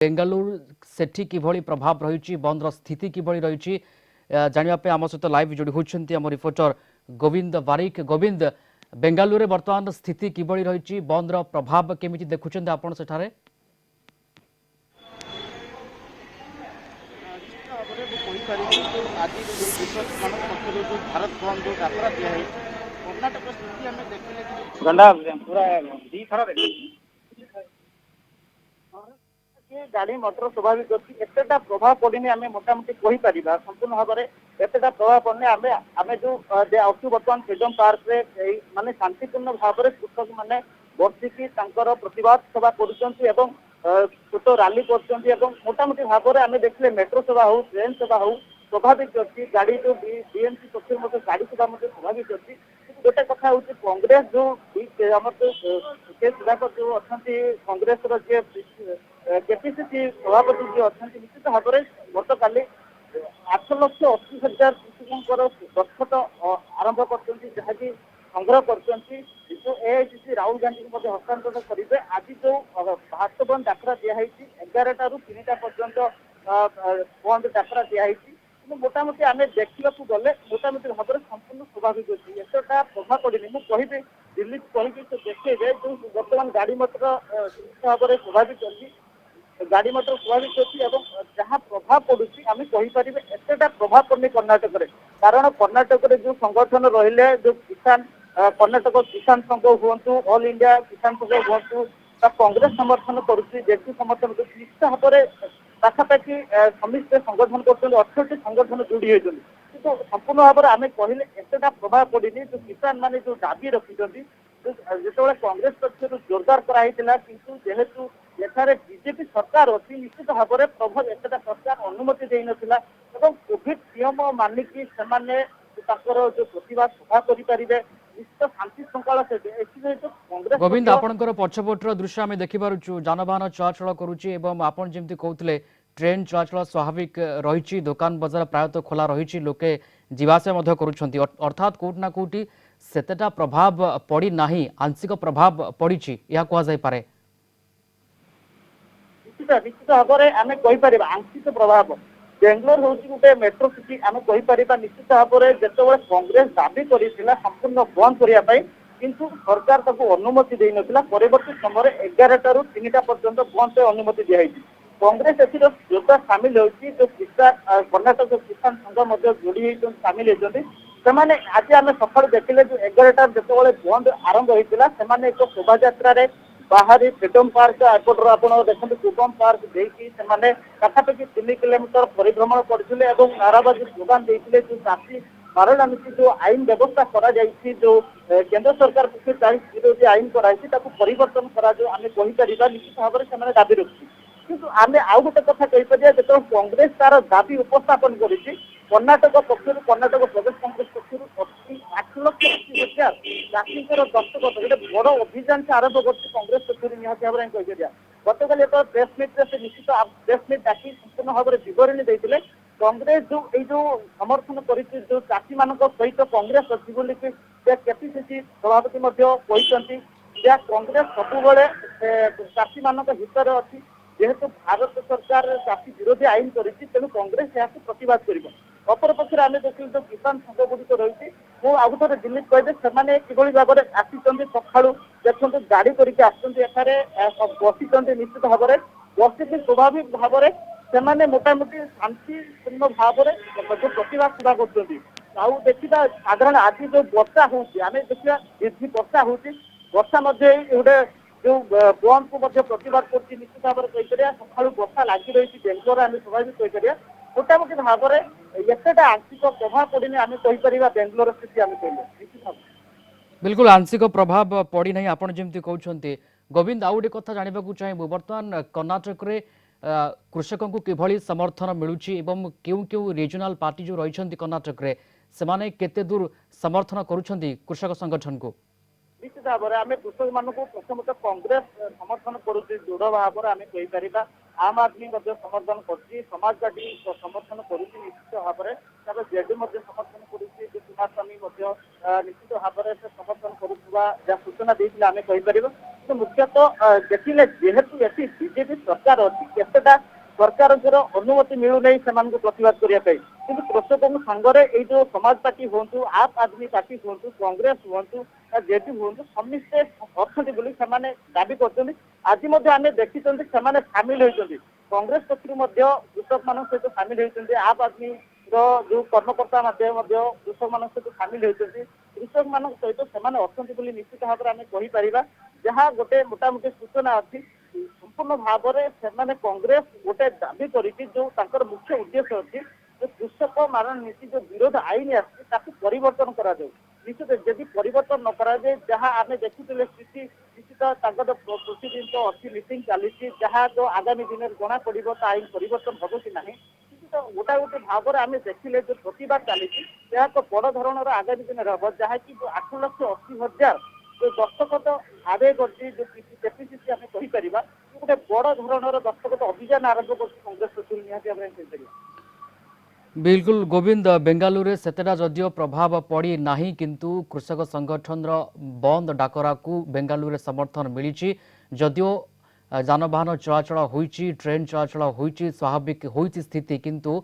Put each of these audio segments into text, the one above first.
बेंगालुरु सेठी किभଳି प्रभाव रही बंद स्थिति किभଳି रही जानापे आम सहित लाइव जोड़ी होती आम रिपोर्टर गोविंद बारिक। गोविंद, बेंगालुरु बर्तमान स्थिति किभଳି रही बंद प्रभाव केमी देखुं आपण सेठारे? भारत बंद जो डाकरा दिखाई कर्णाटक स्थिति आम देखिले गंडा पूरा दी थर गाड़ी मटर स्वाभाविक अच्छी एतटा प्रभाव पड़नी आम मोटामोटी कहीपर संपूर्ण भाव में एतटा प्रभाव पड़ने आम जो अच्छु बर्तमान फ्रीडम पार्क माने शांतिपूर्ण भाव में कृषक मैंने बसिकी प्रतिवाद सभा कर छोट राली कर मोटामोटी भाव में आम देखिले मेट्रो सेवा हो ट्रेन सेवा हो स्वाभाविक अच्छी गाड़ी जो बीएमसी पक्ष गाड़ी सेवा स्वाभाविक अच्छी गोटे कथा हूँ कांग्रेस जो आम जो के सुधाकर जो अच्छा कांग्रेस जी केपीसीसी सभापति जी अच्छा निश्चित भाव में गत काली 8,80,000 कृषकों दस्तखत आरंभ कर संग्रह कर राहुल गांधी को हस्तांतर करेंगे। आज जो भारत बंद डाकरा दिखाई 11 रू 3टा पर्यंत बंद डाकरा दिखाई मोटामोटी आम देखा गले मोटामोटी भाव में संपूर्ण स्वाभाविक अच्छी एतटा प्रभाव पड़नी मुझे दिल्ली कहीकि देखे जो बर्तमान गाड़ी मटर निश्चित भाव में स्वाभाविक अच्छी गाड़ी मटर स्वाभाविक अच्छी जहाँ प्रभाव पड़ुची आम कहीपर एतटा प्रभाव पड़नी कर्णाटक में कारण कर्णाटक में जो संगठन रहिले जो किसान कर्णाटक किसान संघ हूँ ऑल इंडिया किसान संघ हूँ कांग्रेस समर्थन करुच्ची जेडीयू समर्थन कर निश्चित भाव में पाखापाखि समिस्ते संगठन कर 18टी संगठन जोड़ी होती किंतु संपूर्ण भाव में आम कहले एतटा प्रभाव पड़नी जो किसान मैंने जो दाबी रखिंट जो कांग्रेस पक्ष जोरदार कराई किंतु जेहेतु एठारे बीजेपी सरकार अच्छी निश्चित भाव में प्रभाव एतटा सरकार अनुमति दे नथिला एवं कोविड नियम मानिकी से जो प्रतिवाद सभा करें निश्चित शांति श्रृंखला से कांग्रेस गोविंद, आपणकर पछपटर दृश्य आम देखिपुँ जानवाहन चलाचल करुच्ची आपन जमी कहते ट्रेन चलाचल स्वाभाविक रही दुकान बजार प्रायतः खोला रही लोके जीवाशा करुँच अर्थात कौटि ना कौटि सेतेटा प्रभाव पड़ी ना आंशिक प्रभाव पड़ी कहुपे निश्चित भाव में आम कहीपर आंशिक प्रभाव बेंगलोर हूँ गोटे मेट्रो सिटी आम कहीपर निश्चित भाव में जिते कांग्रेस दाबी कर संपूर्ण बंद करने किंतु सरकार अनुमति दे ना परवर्ती समय 11 रू 3टा पर्यंत बंद अनुमति दिखाई कांग्रेस जोरदार सामिल होती जो किसान कर्णाटक किसान संघ जोड़ी सामिल होती आज आम सका देखिले जो 11टा जो बंद आरंभ होता है एक शोभा यात्रा बाहरी फ्रीडम पार्क एपटर आप देखते फ्रीडम पार्क देखिए पाखापाखि 3 किलोमीटर परिभ्रमण करते नाराबाजी स्लोगान देते जो चाषी मारणा नीति जो आईन व्यवस्था करा जो केंद्र सरकार पक्ष विरोधी आईन कराई परिवर्तन करा आम कहीपर निश्चित भाव में दाबी रखी किंतु आम आउ गोटे कथा कहीपर जो कांग्रेस तार दाबी उपस्थापन कर कर्णाटक पक्ष कर्णाटक प्रदेश कांग्रेस पक्ष 8,80,000 चाषी दस्तखत गोटे बड़ अभियान से आरंभ कर कांग्रेस पक्ष निहत भाव में कहीपर गत काली प्रेस मीट से निश्चित प्रेस मीट डाकी संपूर्ण भाव में बरणी देते कांग्रेस जो समर्थन कर चाषी मान सहित कांग्रेस अच्छी केपीसीसी सभापति कहते कांग्रेस सब चाषी मान हित अच्छी जेहेतु भारत सरकार चाषी विरोधी आईन करें तेणु कांग्रेस यहाँ प्रतिवाद कर अपर पक्ष आम देखिए जो किसान संघ गुड़िक रही आउ थे दिल्ली कहते से किभली भाव में आसी सका देखते गाड़ी करके बसी निश्चित भाव में बसिकी स्वाभाविक भाव में मोटामोटी शांतिपूर्ण भाव में जो प्रतिवाद सभा कर देखा साधारण आज जो वर्षा होमें देखा वृद्धि वर्षा वर्षा गोटे जो बंद को प्रतिवाद कर निश्चित भाव में कहीपर सका वर्षा लगी रही बेंगलोर आम स्वाभाविक कहीपर मोटामोटी भाव में एतटा आंशिक प्रभाव पड़नी आम कहीपर बेंगलोर स्थिति आम कहले निश्चित भाव बिल्कुल आंशिक प्रभाव पड़ी ना आपड़ जमी कहते। गोविंद, आउ गोटे कथा जानवा चाहबू बर्तमान कर्णाटक में कृषकों को किभली समर्थन मिलूँ क्यों क्यों रिजनाल पार्टी जो रही कर्णाटक में से केते दूर समर्थन करुँच कृषक संगठन को निश्चित भाव में आम कृषक मान प्रथम कांग्रेस समर्थन करुँ दृढ़ भाव में आम कहीपर आम आदमी समर्थन कर समाजवादी समर्थन करुँ निश्चित भाव में जेडीयू समर्थन करुँ कुमारस्वामी निश्चित भाव में समर्थन करुवा सूचना देते आम कहीपर କିନ୍ତୁ ମୁଖ୍ୟତଃ ଦେଖିଲେ ଯେହେତୁ ଏଠି ବିଜେପି ସରକାର ଅଛି କେତେଟା ସରକାରଙ୍କର ଅନୁମତି ମିଳୁନାହିଁ ସେମାନଙ୍କୁ ପ୍ରତିବାଦ କରିବା ପାଇଁ କିନ୍ତୁ କୃଷକଙ୍କ ସାଙ୍ଗରେ ଏଇ ଯୋଉ ସମାଜ ପାର୍ଟି ହୁଅନ୍ତୁ ଆପ୍ ଆଦମୀ ପାର୍ଟି ହୁଅନ୍ତୁ କଂଗ୍ରେସ ହୁଅନ୍ତୁ ଜେଡି ହୁଅନ୍ତୁ ସମସ୍ତେ ଅଛନ୍ତି ବୋଲି ସେମାନେ ଦାବି କରୁଛନ୍ତି ଆଜି ମଧ୍ୟ ଆମେ ଦେଖିଛନ୍ତି ସେମାନେ ସାମିଲ ହୋଇଛନ୍ତି କଂଗ୍ରେସ ପକ୍ଷରୁ ମଧ୍ୟ କୃଷକମାନଙ୍କ ସହିତ ସାମିଲ ହୋଇଛନ୍ତି ଆପ୍ ଆଦମୀର ଯୋଉ କର୍ମକର୍ତ୍ତା ମଧ୍ୟ କୃଷକମାନଙ୍କ ସହିତ ସାମିଲ ହୋଇଛନ୍ତି କୃଷକମାନଙ୍କ ସହିତ ସେମାନେ ଅଛନ୍ତି ବୋଲି ନିଶ୍ଚିତ ଭାବରେ ଆମେ କହିପାରିବା ଯାହା ଗୋଟେ ମୋଟାମୋଟି ସୂଚନା ଅଛି ସମ୍ପୂର୍ଣ୍ଣ ଭାବରେ ସେମାନେ କଂଗ୍ରେସ ଗୋଟେ ଦାବି କରିଛି ଯୋଉ ତାଙ୍କର ମୁଖ୍ୟ ଉଦ୍ଦେଶ୍ୟ ଅଛି ଯେ କୃଷକ ମାନ ନୀତି ଯୋଉ ବିରୋଧ ଆଇନ ଆସିଛି ତାକୁ ପରିବର୍ତ୍ତନ କରାଯାଉ ନିଶ୍ଚିତ ଯଦି ପରିବର୍ତ୍ତନ ନ କରାଯାଏ ଯାହା ଆମେ ଦେଖିଥିଲେ ସ୍ଥିତି ନିଶ୍ଚିତ ତାଙ୍କର କୃଷି ଜିନିଷ ଅଛି ମିଟିଂ ଚାଲିଛି ଯାହା ଯୋଉ ଆଗାମୀ ଦିନରେ ଜଣା ପଡିବ ତା ଆଇନ ପରିବର୍ତ୍ତନ ହବ କି ନାହିଁ ନିଶ୍ଚିତ ଗୋଟେ ଭାବରେ ଆମେ ଦେଖିଲେ ଯୋଉ ପ୍ରତିବାଦ ଚାଲିଛି ଏହା ଏକ ବଡ ଧରଣର ଆଗାମୀ ଦିନରେ ହବ ଯାହାକି ଯୋଉ 8,80,000 ଯୋଉ ଦସ୍ତଖତ ଆଦାୟ କରିଛି ଯୋଉ କେପିସିସି ଆମେ କହିପାରିବା ଗୋଟେ ବଡ ଧରଣର ଦସ୍ତଖତ ଅଭିଯାନ ଆରମ୍ଭ କରୁଛି କଂଗ୍ରେସ ପକ୍ଷରୁ ନିହାତି ଭାବରେ କହିପାରିବା बिल्कुल गोविंद बेंगालुरु सेतेटा जदियो प्रभाव पड़ी नहीं किंतु कृषक संगठन बंद डाकरा को बेंगालुरु समर्थन मिली जदियो जानवाहन चलाचल होइछि ट्रेन चलाचल होइछि स्वाभाविक होइछि स्थिति किंतु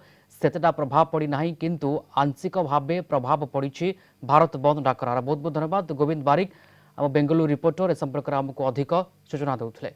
सेतेटा प्रभाव पड़ी नहीं किंतु आंशिक भावे प्रभाव पड़ी भारत बंद डाकरार बहुत बहुत धन्यवाद गोविंद बारिक आम बेंगलुरु रिपोर्टर ए संपर्क में आमको अधिक सूचना देउथिले।